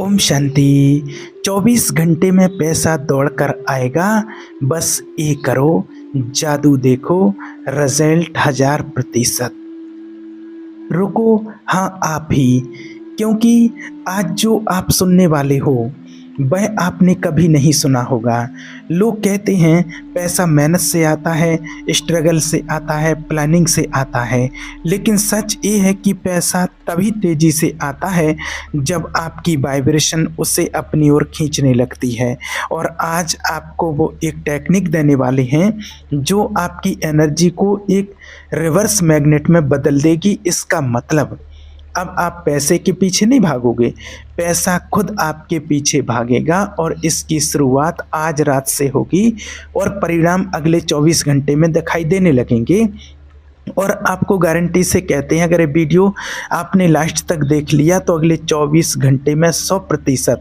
ओम शांति। 24 घंटे में पैसा दौड़ कर आएगा। बस ये करो, जादू देखो, रिजल्ट 1000%। रुको, हाँ आप ही, क्योंकि आज जो आप सुनने वाले हो वह आपने कभी नहीं सुना होगा। लोग कहते हैं पैसा मेहनत से आता है, स्ट्रगल से आता है, प्लानिंग से आता है, लेकिन सच ये है कि पैसा तभी तेजी से आता है जब आपकी वाइब्रेशन उसे अपनी ओर खींचने लगती है। और आज आपको वो एक टेक्निक देने वाले हैं जो आपकी एनर्जी को एक रिवर्स मैग्नेट में बदल देगी। इसका मतलब अब आप पैसे के पीछे नहीं भागोगे, पैसा खुद आपके पीछे भागेगा। और इसकी शुरुआत आज रात से होगी और परिणाम अगले 24 घंटे में दिखाई देने लगेंगे। और आपको गारंटी से कहते हैं, अगर ये वीडियो आपने लास्ट तक देख लिया तो अगले 24 घंटे में 100%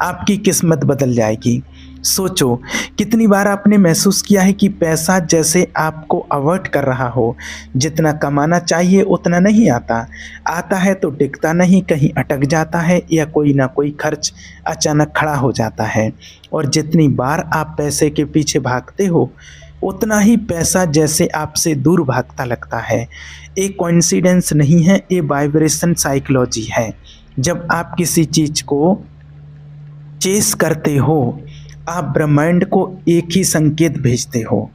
आपकी किस्मत बदल जाएगी। सोचो, कितनी बार आपने महसूस किया है कि पैसा जैसे आपको अवॉइड कर रहा हो। जितना कमाना चाहिए उतना नहीं आता, आता है तो टिकता नहीं, कहीं अटक जाता है या कोई ना कोई खर्च अचानक खड़ा हो जाता है। और जितनी बार आप पैसे के पीछे भागते हो उतना ही पैसा जैसे आपसे दूर भागता लगता है। एक कोइंसिडेंस नहीं है, ये वाइब्रेशन साइकोलॉजी है। जब आप किसी चीज को चेस करते हो, आप ब्रह्मांड को एक ही संकेत भेजते हो,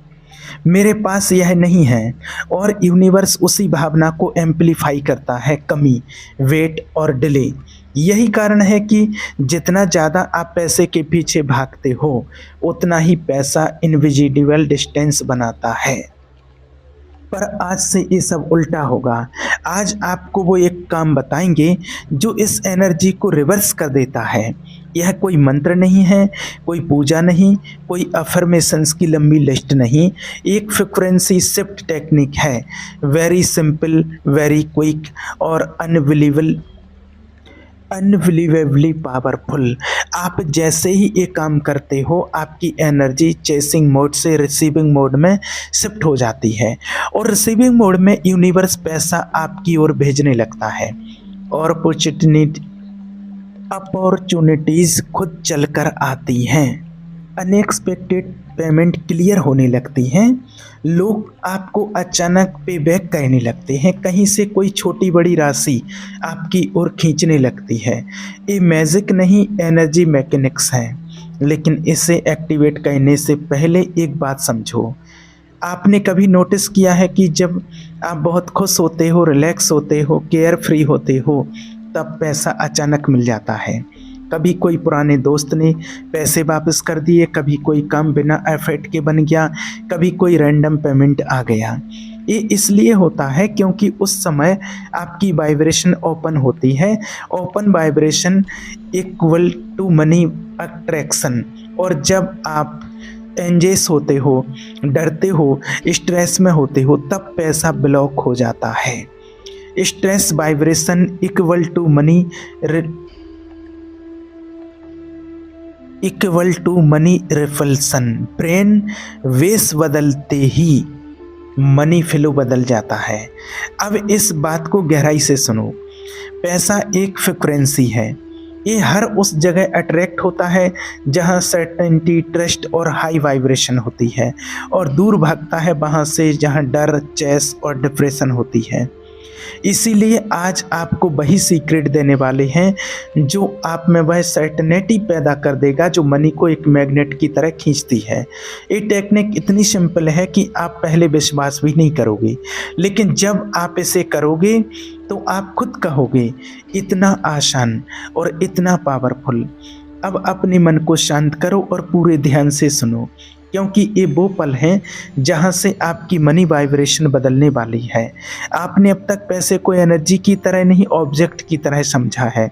मेरे पास यह नहीं है, और यूनिवर्स उसी भावना को एम्पलीफाई करता है, कमी, वेट और डिले। यही कारण है कि जितना ज़्यादा आप पैसे के पीछे भागते हो उतना ही पैसा इनविजिबल डिस्टेंस बनाता है। पर आज से ये सब उल्टा होगा। आज आपको वो एक काम बताएंगे जो इस एनर्जी को रिवर्स कर देता है। यह कोई मंत्र नहीं है, कोई पूजा नहीं, कोई अफर्मेशंस की लंबी लिस्ट नहीं, एक फ्रीक्वेंसी शिफ्ट टेक्निक है। वेरी सिंपल, वेरी क्विक और अनबिलीवेबली पावरफुल। आप जैसे ही ये काम करते हो आपकी एनर्जी चेसिंग मोड से रिसीविंग मोड में शिफ्ट हो जाती है, और रिसीविंग मोड में यूनिवर्स पैसा आपकी ओर भेजने लगता है। और अपॉर्चुनिटीज खुद चलकर आती हैं, अनएक्सपेक्टेड पेमेंट क्लियर होने लगती हैं, लोग आपको अचानक पे बैक करने लगते हैं, कहीं से कोई छोटी बड़ी राशि आपकी ओर खींचने लगती है। ये मैजिक नहीं, एनर्जी मैकेनिक्स है। लेकिन इसे एक्टिवेट करने से पहले एक बात समझो। आपने कभी नोटिस किया है कि जब आप बहुत खुश होते हो, रिलैक्स होते हो, केयर फ्री होते हो, तब पैसा अचानक मिल जाता है। कभी कोई पुराने दोस्त ने पैसे वापस कर दिए, कभी कोई काम बिना एफर्ट के बन गया, कभी कोई रैंडम पेमेंट आ गया। ये इसलिए होता है क्योंकि उस समय आपकी वाइब्रेशन ओपन होती है। Open vibration equal to money attraction. और जब आप एंजेस होते हो, डरते हो, स्ट्रेस में होते हो, तब पैसा ब्लॉक हो जाता है। Stress vibration equal to money reflection. Brain waves बदलते ही मनी फ्लो बदल जाता है। अब इस बात को गहराई से सुनो। पैसा एक फ्रिक्वेंसी है, ये हर उस जगह अट्रैक्ट होता है जहां सर्टेनिटी, ट्रस्ट और हाई वाइब्रेशन होती है, और दूर भागता है वहां से जहां डर, चेस और डिप्रेशन होती है। इसीलिए आज आपको वही सीक्रेट देने वाले हैं जो आप में वह सर्टेनिटी पैदा कर देगा जो मनी को एक मैग्नेट की तरह खींचती है। ये टेक्निक इतनी सिंपल है कि आप पहले विश्वास भी नहीं करोगे, लेकिन जब आप इसे करोगे तो आप खुद कहोगे, इतना आसान और इतना पावरफुल। अब अपने मन को शांत करो और पूरे ध्यान से सुनो, क्योंकि ये वो पल हैं जहाँ से आपकी मनी वाइब्रेशन बदलने वाली है। आपने अब तक पैसे को एनर्जी की तरह नहीं, ऑब्जेक्ट की तरह समझा है,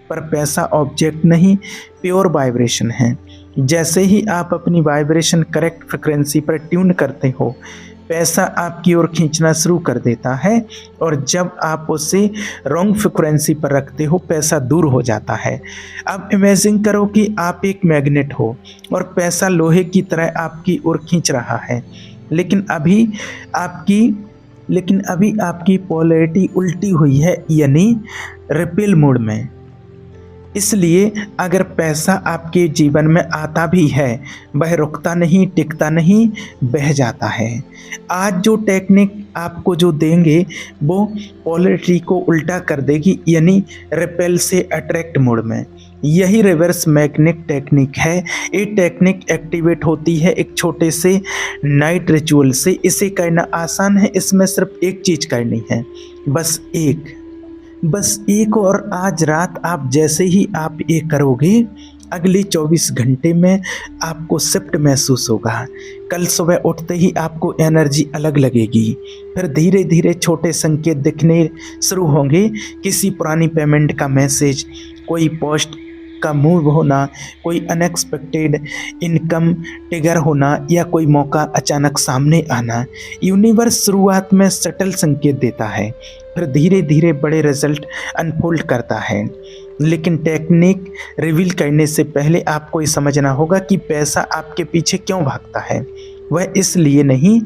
पर पैसा ऑब्जेक्ट नहीं, प्योर वाइब्रेशन है। जैसे ही आप अपनी वाइब्रेशन करेक्ट फ्रिक्वेंसी पर ट्यून करते हो, पैसा आपकी ओर खींचना शुरू कर देता है, और जब आप उसे रॉन्ग फ्रिक्वेंसी पर रखते हो पैसा दूर हो जाता है। अब इमेजिन करो कि आप एक मैग्नेट हो और पैसा लोहे की तरह आपकी ओर खींच रहा है, लेकिन अभी आपकी पोलैरिटी उल्टी हुई है, यानी रिपेल मोड में। इसलिए अगर पैसा आपके जीवन में आता भी है, वह रुकता नहीं, टिकता नहीं, बह जाता है। आज जो टेक्निक आपको जो देंगे वो पोलैरिटी को उल्टा कर देगी, यानी रिपेल से अट्रैक्ट मोड में। यही रिवर्स मैग्नेट टेक्निक है। ये टेक्निक एक्टिवेट होती है एक छोटे से नाइट रिचुअल से। इसे करना आसान है, इसमें सिर्फ एक चीज़ करनी है, बस एक। और आज रात आप जैसे ही आप ये करोगे, अगले 24 घंटे में आपको शिफ्ट महसूस होगा। कल सुबह उठते ही आपको एनर्जी अलग लगेगी। फिर धीरे धीरे छोटे संकेत दिखने शुरू होंगे। किसी पुरानी पेमेंट का मैसेज, कोई पोस्ट का मूव होना, कोई अनएक्सपेक्टेड इनकम ट्रिगर होना, या कोई मौका अचानक सामने आना। यूनिवर्स शुरुआत में सटल संकेत देता है, फिर धीरे धीरे बड़े रिजल्ट अनफोल्ड करता है। लेकिन टेक्निक रिवील करने से पहले आपको ये समझना होगा कि पैसा आपके पीछे क्यों भागता है। वह इसलिए नहीं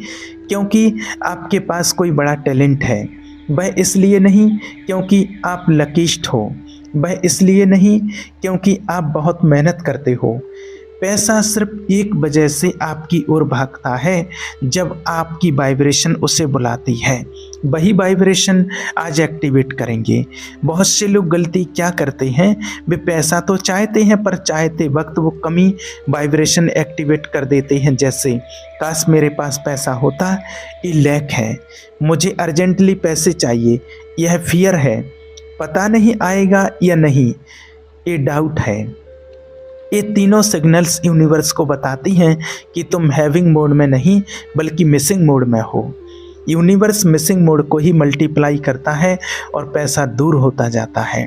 क्योंकि आपके पास कोई बड़ा टैलेंट है, वह इसलिए नहीं क्योंकि आप लकीस्ट हो, वह इसलिए नहीं क्योंकि आप बहुत मेहनत करते हो। पैसा सिर्फ एक वजह से आपकी ओर भागता है, जब आपकी वाइब्रेशन उसे बुलाती है। वही वाइब्रेशन आज एक्टिवेट करेंगे। बहुत से लोग गलती क्या करते हैं, वे पैसा तो चाहते हैं पर चाहते वक्त वो कमी वाइब्रेशन एक्टिवेट कर देते हैं। जैसे काश मेरे पास पैसा होता, ये लैक है, मुझे अर्जेंटली पैसे चाहिए, यह फियर है, पता नहीं आएगा या नहीं, ये डाउट है। ये तीनों सिग्नल्स यूनिवर्स को बताती हैं कि तुम हैविंग मोड में नहीं बल्कि मिसिंग मोड में हो। यूनिवर्स मिसिंग मोड को ही मल्टीप्लाई करता है और पैसा दूर होता जाता है।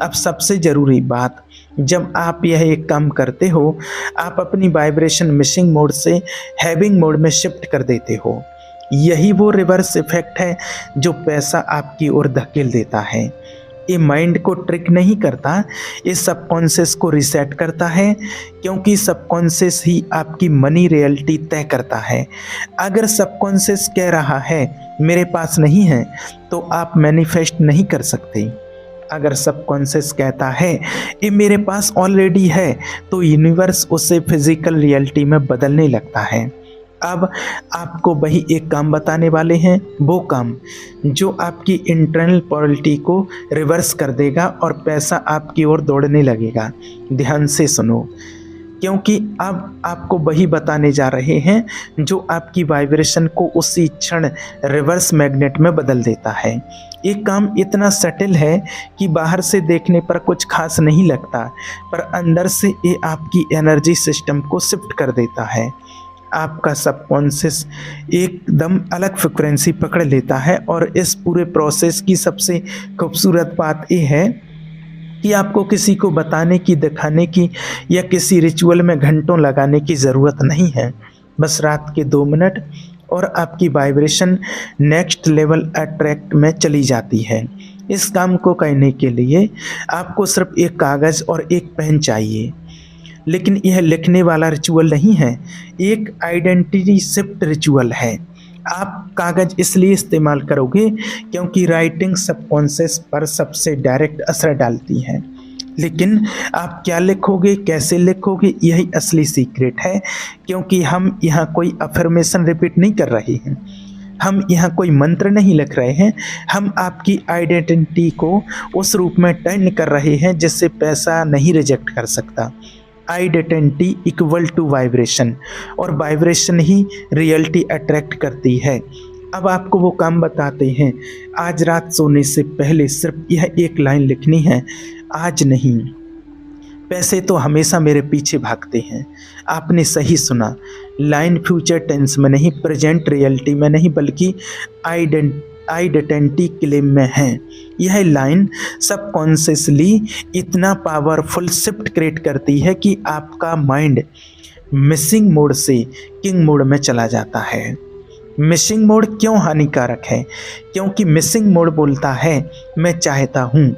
अब सबसे ज़रूरी बात, जब आप यह एक काम करते हो, आप अपनी वाइब्रेशन मिसिंग मोड से हैविंग मोड में शिफ्ट कर देते हो। यही वो रिवर्स इफेक्ट है जो पैसा आपकी ओर धकेल देता है। ये माइंड को ट्रिक नहीं करता, ये सबकॉन्शियस को रिसेट करता है, क्योंकि सबकॉन्शियस ही आपकी मनी रियलिटी तय करता है। अगर सबकॉन्शियस कह रहा है मेरे पास नहीं है, तो आप मैनिफेस्ट नहीं कर सकते। अगर सबकॉन्शियस कहता है ये मेरे पास ऑलरेडी है, तो यूनिवर्स उसे फिजिकल रियलिटी में बदलने लगता है। अब आपको वही एक काम बताने वाले हैं, वो काम जो आपकी इंटरनल पॉलिटी को रिवर्स कर देगा और पैसा आपकी ओर दौड़ने लगेगा। ध्यान से सुनो, क्योंकि अब आपको वही बताने जा रहे हैं जो आपकी वाइब्रेशन को उसी क्षण रिवर्स मैग्नेट में बदल देता है। ये काम इतना सटल है कि बाहर से देखने पर कुछ खास नहीं लगता, पर अंदर से ये आपकी एनर्जी सिस्टम को शिफ्ट कर देता है। आपका सबकॉन्शियस एकदम अलग फ्रिक्वेंसी पकड़ लेता है। और इस पूरे प्रोसेस की सबसे खूबसूरत बात यह है कि आपको किसी को बताने की, दिखाने की या किसी रिचुअल में घंटों लगाने की ज़रूरत नहीं है। बस रात के 2 मिनट और आपकी वाइब्रेशन नेक्स्ट लेवल अट्रैक्ट में चली जाती है। इस काम को करने के लिए आपको सिर्फ एक कागज़ और एक पेन चाहिए। लेकिन यह लिखने वाला रिचुअल नहीं है, एक आइडेंटिटी शिफ्ट रिचुअल है। आप कागज़ इसलिए इस्तेमाल करोगे क्योंकि राइटिंग सबकॉन्शियस पर सबसे डायरेक्ट असर डालती है। लेकिन आप क्या लिखोगे, कैसे लिखोगे, यही असली सीक्रेट है। क्योंकि हम यहाँ कोई अफर्मेशन रिपीट नहीं कर रहे हैं, हम यहाँ कोई मंत्र नहीं लिख रहे हैं, हम आपकी आइडेंटिटी को उस रूप में टर्न कर रहे हैं जिससे पैसा नहीं रिजेक्ट कर सकता। आइडेंटिटी इक्वल टू वाइब्रेशन, और वाइब्रेशन ही रियलिटी अट्रैक्ट करती है। अब आपको वो काम बताते हैं। आज रात सोने से पहले सिर्फ यह एक लाइन लिखनी है, आज नहीं। पैसे तो हमेशा मेरे पीछे भागते हैं। आपने सही सुना, लाइन फ्यूचर टेंस में नहीं, प्रेजेंट रियलिटी में नहीं, बल्कि आइडेंटिटी क्लेम में है। यह लाइन सबकॉन्शियसली इतना पावरफुल शिफ्ट क्रिएट करती है कि आपका माइंड मिसिंग मोड से किंग मोड में चला जाता है। मिसिंग मोड क्यों हानिकारक है? क्योंकि मिसिंग मोड बोलता है मैं चाहता हूँ,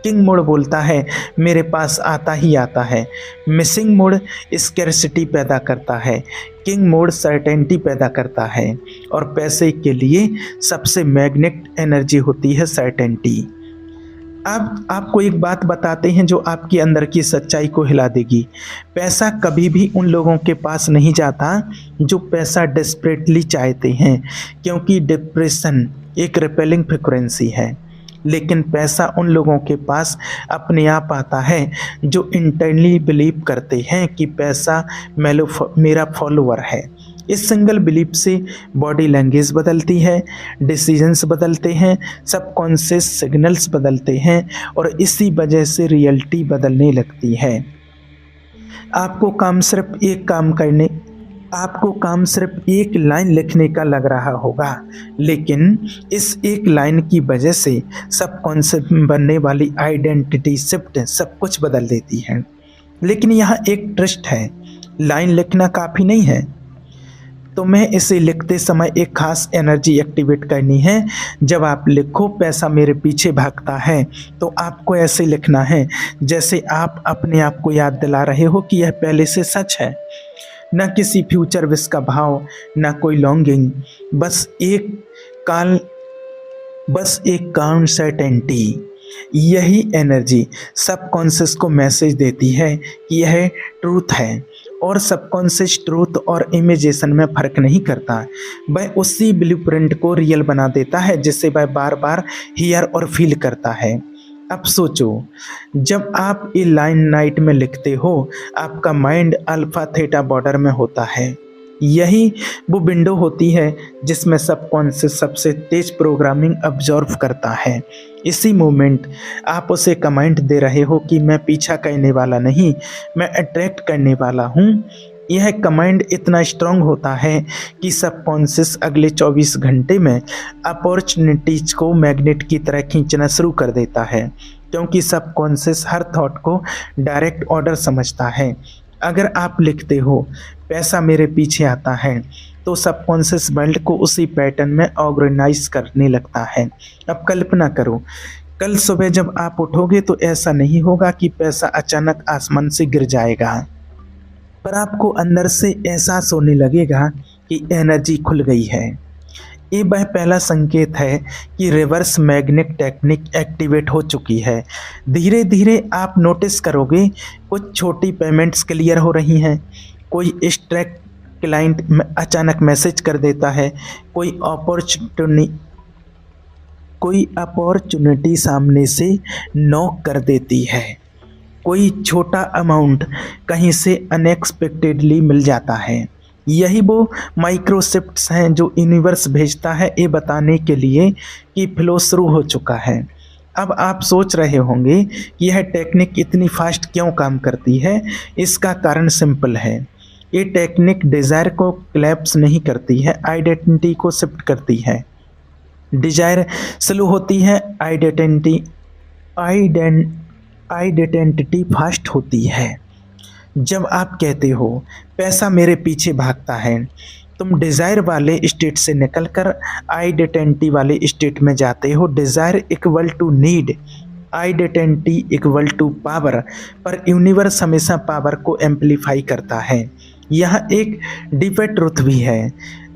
किंग मोड बोलता है मेरे पास आता ही आता है। मिसिंग मोड स्कैर्सिटी पैदा करता है, किंग मोड सर्टेनिटी पैदा करता है। और पैसे के लिए सबसे मैग्नेट एनर्जी होती है सर्टेनिटी। अब आपको एक बात बताते हैं जो आपके अंदर की सच्चाई को हिला देगी। पैसा कभी भी उन लोगों के पास नहीं जाता जो पैसा डेस्परेटली चाहते हैं, क्योंकि डिप्रेशन एक रिपेलिंग फ्रिक्वेंसी है। लेकिन पैसा उन लोगों के पास अपने आप आता है जो इंटरनली बिलीव करते हैं कि पैसा मेरा फॉलोअर है। इस सिंगल बिलीफ से बॉडी लैंग्वेज बदलती है, डिसीजंस बदलते हैं, सबकॉन्शियस सिग्नल्स बदलते हैं और इसी वजह से रियलिटी बदलने लगती है। आपको काम सिर्फ एक काम करने आपको काम सिर्फ एक लाइन लिखने का लग रहा होगा, लेकिन इस एक लाइन की वजह से सबकॉन्शियस बनने वाली आइडेंटिटी शिफ्ट सब कुछ बदल देती है। लेकिन यहाँ एक ट्विस्ट है, लाइन लिखना काफ़ी नहीं है। तो मैं इसे लिखते समय एक खास एनर्जी एक्टिवेट करनी है। जब आप लिखो पैसा मेरे पीछे भागता है, तो आपको ऐसे लिखना है जैसे आप अपने आप को याद दिला रहे हो कि यह पहले से सच है। न किसी फ्यूचर विश का भाव, न कोई लॉन्गिंग, काल बस एक काउंट सर्टेनिटी। यही एनर्जी सबकॉन्शियस को मैसेज देती है कि यह ट्रूथ है, और सबकॉन्शियस ट्रूथ और इमेजिनेशन में फ़र्क नहीं करता। वह उसी ब्लूप्रिंट को रियल बना देता है जिसे वह बार बार हियर और फील करता है। अब सोचो, जब आप ये लाइन नाइट में लिखते हो, आपका माइंड अल्फा थीटा बॉर्डर में होता है। यही वो विंडो होती है जिसमें सबकॉन्शियस सबसे तेज प्रोग्रामिंग अब्जॉर्व करता है। इसी मोमेंट आप उसे कमांड दे रहे हो कि मैं पीछा करने वाला नहीं, मैं अट्रैक्ट करने वाला हूँ। यह कमांड इतना स्ट्रांग होता है कि सबकॉन्शियस अगले 24 घंटे में अपॉर्चुनिटीज को मैग्नेट की तरह खींचना शुरू कर देता है, क्योंकि सबकॉन्शियस हर थॉट को डायरेक्ट ऑर्डर समझता है। अगर आप लिखते हो पैसा मेरे पीछे आता है, तो सबकॉन्शियस वर्ल्ड को उसी पैटर्न में ऑर्गेनाइज करने लगता है। अब कल्पना करो, कल सुबह जब आप उठोगे तो ऐसा नहीं होगा कि पैसा अचानक आसमान से गिर जाएगा, पर आपको अंदर से एहसास होने लगेगा कि एनर्जी खुल गई है। ये वह पहला संकेत है कि रिवर्स मैग्नेट टेक्निक एक्टिवेट हो चुकी है। धीरे धीरे आप नोटिस करोगे कुछ छोटी पेमेंट्स क्लियर हो रही हैं, कोई स्ट्रैक क्लाइंट अचानक मैसेज कर देता है, कोई अपॉर्चुनिटी सामने से नॉक कर देती है, कोई छोटा अमाउंट कहीं से अनएक्सपेक्टेडली मिल जाता है। यही वो माइक्रो शिफ्ट्स हैं जो यूनिवर्स भेजता है ये बताने के लिए कि फ्लो शुरू हो चुका है। अब आप सोच रहे होंगे कि यह टेक्निक इतनी फास्ट क्यों काम करती है। इसका कारण सिंपल है, ये टेक्निक डिज़ायर को क्लैप्स नहीं करती है, आइडेंटिटी को शिफ्ट करती है। डिज़ायर स्लो होती है, आइडेंटिटी फास्ट होती है। जब आप कहते हो पैसा मेरे पीछे भागता है, तुम डिज़ायर वाले स्टेट से निकलकर आइडेंटिटी वाले स्टेट में जाते हो। Desire equal to need, identity equal to power, पर यूनिवर्स हमेशा पावर को एम्पलीफाई करता है। यह एक डीपर ट्रुथ भी है।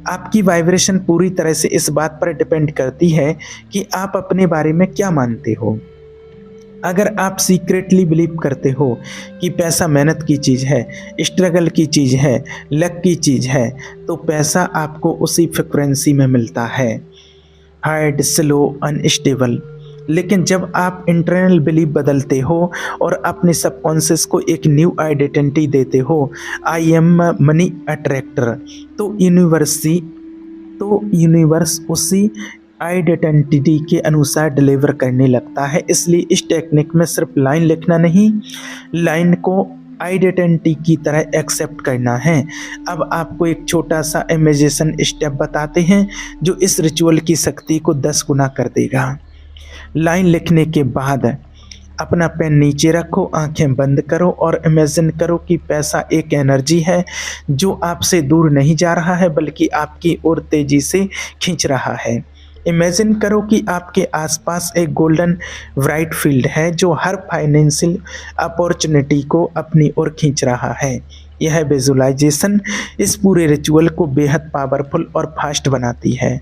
आपकी वाइब्रेशन पूरी तरह से इस बात पर डिपेंड करती है कि आप अपने बारे में क्या मानते हो। अगर आप सीक्रेटली बिलीव करते हो कि पैसा मेहनत की चीज़ है, स्ट्रगल की चीज़ है, लक की चीज़ है, तो पैसा आपको उसी फ्रिक्वेंसी में मिलता है, हार्ड, स्लो, अनस्टेबल। लेकिन जब आप इंटरनल बिलीफ बदलते हो और अपने सबकॉन्शियस को एक न्यू आइडेंटिटी देते हो, आई एम मनी अट्रैक्टर, तो यूनिवर्स उसी आइडेंटिटी के अनुसार डिलीवर करने लगता है। इसलिए इस टेक्निक में सिर्फ लाइन लिखना नहीं, लाइन को आइडेंटिटी की तरह एक्सेप्ट करना है। अब आपको एक छोटा सा इमेजिनेशन स्टेप बताते हैं जो इस रिचुअल की शक्ति को 10 गुना कर देगा। लाइन लिखने के बाद अपना पेन नीचे रखो, आंखें बंद करो और इमेजिन करो कि पैसा एक एनर्जी है जो आपसे दूर नहीं जा रहा है बल्कि आपकी ओर तेजी से खींच रहा है। इमेजिन करो कि आपके आसपास एक गोल्डन ब्राइट फील्ड है जो हर फाइनेंशियल अपॉर्चुनिटी को अपनी ओर खींच रहा है। यह विजुअलाइजेशन इस पूरे रिचुअल को बेहद पावरफुल और फास्ट बनाती है।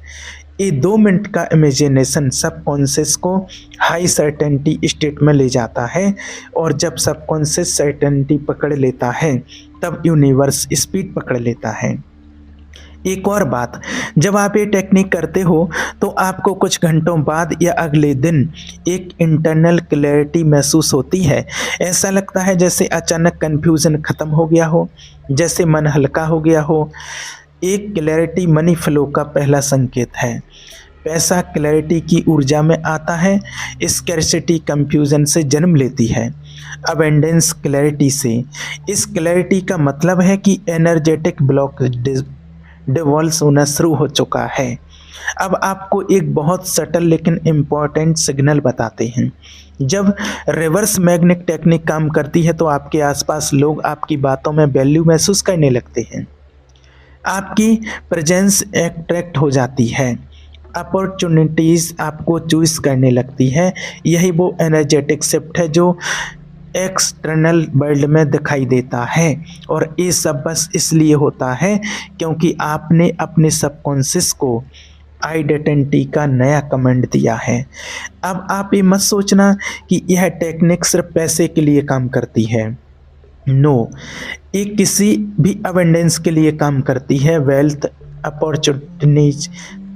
ये 2 मिनट का इमेजिनेशन सबकॉन्शियस को हाई सर्टेनिटी स्टेट में ले जाता है, और जब सबकॉन्शियस सर्टेनिटी पकड़ लेता है तब यूनिवर्स स्पीड पकड़ लेता है। एक और बात, जब आप ये टेक्निक करते हो तो आपको कुछ घंटों बाद या अगले दिन एक इंटरनल क्लैरिटी महसूस होती है। ऐसा लगता है जैसे अचानक कन्फ्यूज़न ख़त्म हो गया हो, जैसे मन हल्का हो गया हो। एक क्लैरिटी मनी फ्लो का पहला संकेत है। पैसा क्लैरिटी की ऊर्जा में आता है, स्कैर्सिटी कंफ्यूजन से जन्म लेती है, अबेंडेंस क्लैरिटी से। इस क्लैरिटी का मतलब है कि एनर्जेटिक ब्लॉक डिवॉल्व होना शुरू हो चुका है। अब आपको एक बहुत सटल लेकिन इम्पॉर्टेंट सिग्नल बताते हैं। जब रिवर्स मैग्नेटिक टेक्निक काम करती है तो आपके आसपास लोग आपकी बातों में वैल्यू महसूस करने लगते हैं, आपकी प्रेजेंस अट्रैक्ट हो जाती है, अपॉर्चुनिटीज़ आपको चूज करने लगती है। यही वो एनर्जेटिक शिफ्ट है जो एक्सटर्नल वर्ल्ड में दिखाई देता है, और ये सब बस इसलिए होता है क्योंकि आपने अपने सबकॉन्शियस को आइडेंटिटी का नया कमांड दिया है। अब आप ये मत सोचना कि यह टेक्निक सिर्फ पैसे के लिए काम करती है। नो, ये किसी भी अबंडेंस के लिए काम करती है। Wealth, opportunities,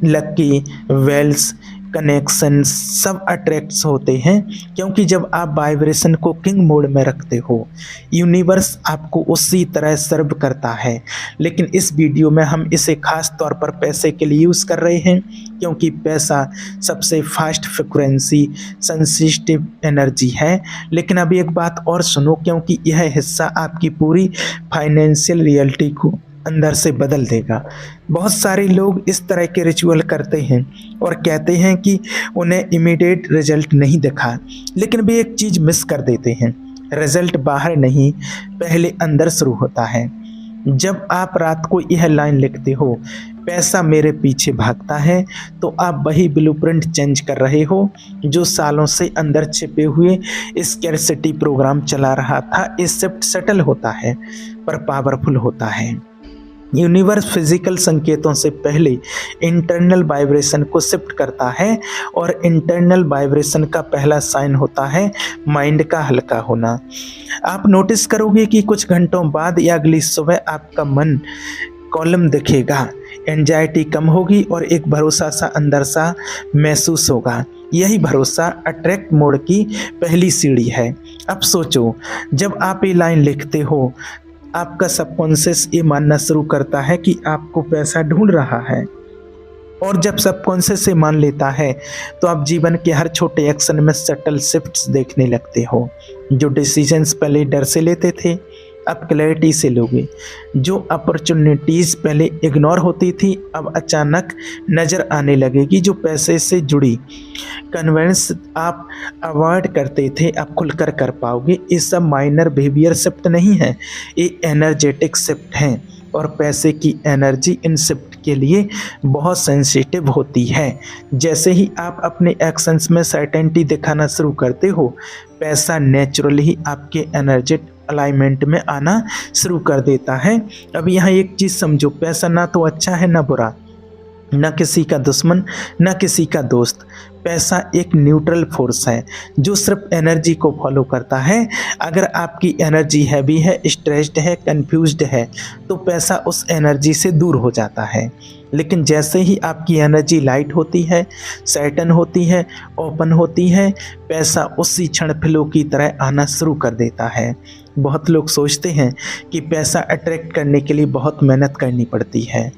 lucky, wealth, connection सब अट्रैक्ट्स होते हैं, क्योंकि जब आप वाइब्रेशन को किंग मोड में रखते हो यूनिवर्स आपको उसी तरह सर्व करता है। लेकिन इस वीडियो में हम इसे खास तौर पर पैसे के लिए यूज़ कर रहे हैं, क्योंकि पैसा सबसे फास्ट फ्रिक्वेंसी सेंसिटिव एनर्जी है। लेकिन अभी एक बात और सुनो, क्योंकि यह हिस्सा आपकी पूरी फाइनेंशियल रियलिटी को अंदर से बदल देगा। बहुत सारे लोग इस तरह के रिचुअल करते हैं और कहते हैं कि उन्हें इमीडिएट रिजल्ट नहीं दिखा, लेकिन वे एक चीज़ मिस कर देते हैं। रिजल्ट बाहर नहीं, पहले अंदर शुरू होता है। जब आप रात को यह लाइन लिखते हो, पैसा मेरे पीछे भागता है, तो आप वही ब्लूप्रिंट चेंज कर रहे हो जो सालों से अंदर छिपे हुए स्कैर्सिटी प्रोग्राम चला रहा था। इस शिफ्ट सटल होता है पर पावरफुल होता है। यूनिवर्स फिजिकल संकेतों से पहले इंटरनल वाइब्रेशन को शिफ्ट करता है, और इंटरनल वाइब्रेशन का पहला साइन होता है माइंड का हल्का होना। आप नोटिस करोगे कि कुछ घंटों बाद या अगली सुबह आपका मन कॉलम दिखेगा, एंजाइटी कम होगी और एक भरोसा सा अंदर सा महसूस होगा। यही भरोसा अट्रैक्ट मोड की पहली सीढ़ी है। अब सोचो, जब आप ये लाइन लिखते हो आपका सबकॉन्शियस ये मानना शुरू करता है कि आपको पैसा ढूंढ रहा है, और जब सबकॉन्शियस से मान लेता है तो आप जीवन के हर छोटे एक्शन में सटल शिफ्ट्स देखने लगते हो। जो डिसीजंस पहले डर से लेते थे अब क्लैरिटी से लोगे। जो अपॉर्चुनिटीज़ पहले इग्नोर होती थी अब अचानक नज़र आने लगेगी। जो पैसे से जुड़ी कन्वेंस आप अवॉइड करते थे अब खुलकर कर पाओगे। ये सब माइनर बिहेवियर शिफ्ट नहीं है, ये एनर्जेटिक शिफ्ट हैं, और पैसे की एनर्जी इन शिफ्ट के लिए बहुत सेंसिटिव होती है। जैसे ही आप अपने एक्शंस में सर्टेनिटी दिखाना शुरू करते हो, पैसा नेचुरली ही आपके एनर्जेटिक अलाइनमेंट में आना शुरू कर देता है। अब यहाँ एक चीज़ समझो, पैसा ना तो अच्छा है ना बुरा, न किसी का दुश्मन न किसी का दोस्त। पैसा एक न्यूट्रल फोर्स है जो सिर्फ एनर्जी को फॉलो करता है। अगर आपकी एनर्जी हैवी है, स्ट्रेस्ड है, कंफ्यूज्ड है, तो पैसा उस एनर्जी से दूर हो जाता है। लेकिन जैसे ही आपकी एनर्जी लाइट होती है, सर्टन होती है, ओपन होती है, पैसा उसी क्षण फ्लो की तरह आना शुरू कर देता है। बहुत लोग सोचते हैं कि पैसा अट्रैक्ट करने के लिए बहुत मेहनत करनी पड़ती है।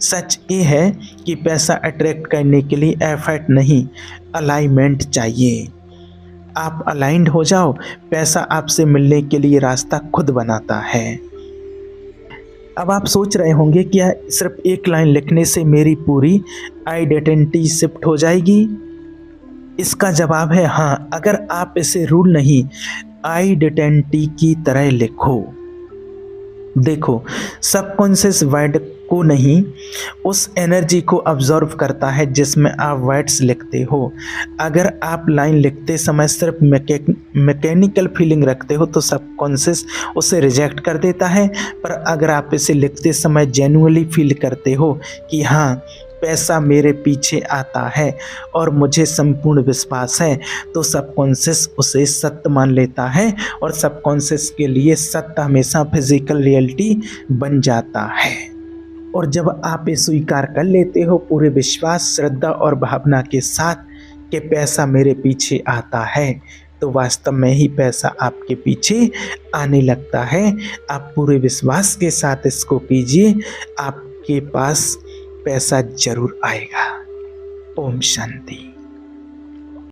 सच ये है कि पैसा अट्रैक्ट करने के लिए एफर्ट नहीं, अलाइनमेंट चाहिए। आप अलाइंड हो जाओ, पैसा आपसे मिलने के लिए रास्ता खुद बनाता है। अब आप सोच रहे होंगे क्या सिर्फ एक लाइन लिखने से मेरी पूरी आइडेंटिटी शिफ्ट हो जाएगी? इसका जवाब है हाँ, अगर आप इसे रूल नहीं आइडेंटिटी की तरह लिखो। देखो, सबकॉन्शियस वर्ड को नहीं, उस एनर्जी को अब्जॉर्व करता है जिसमें आप वर्ड्स लिखते हो। अगर आप लाइन लिखते समय सिर्फ मैकेनिकल फीलिंग रखते हो तो सबकॉन्शियस उसे रिजेक्ट कर देता है। पर अगर आप इसे लिखते समय जेन्युइनली फील करते हो कि हाँ पैसा मेरे पीछे आता है और मुझे संपूर्ण विश्वास है, तो सबकॉन्शियस उसे सत्य मान लेता है और सबकॉन्शियस के लिए सत्य हमेशा फिजिकल रियलिटी बन जाता है। और जब आप ये स्वीकार कर लेते हो पूरे विश्वास, श्रद्धा और भावना के साथ कि पैसा मेरे पीछे आता है, तो वास्तव में ही पैसा आपके पीछे आने लगता है। आप पूरे विश्वास के साथ इसको कीजिए, आपके पास पैसा जरूर आएगा। ओम शांति।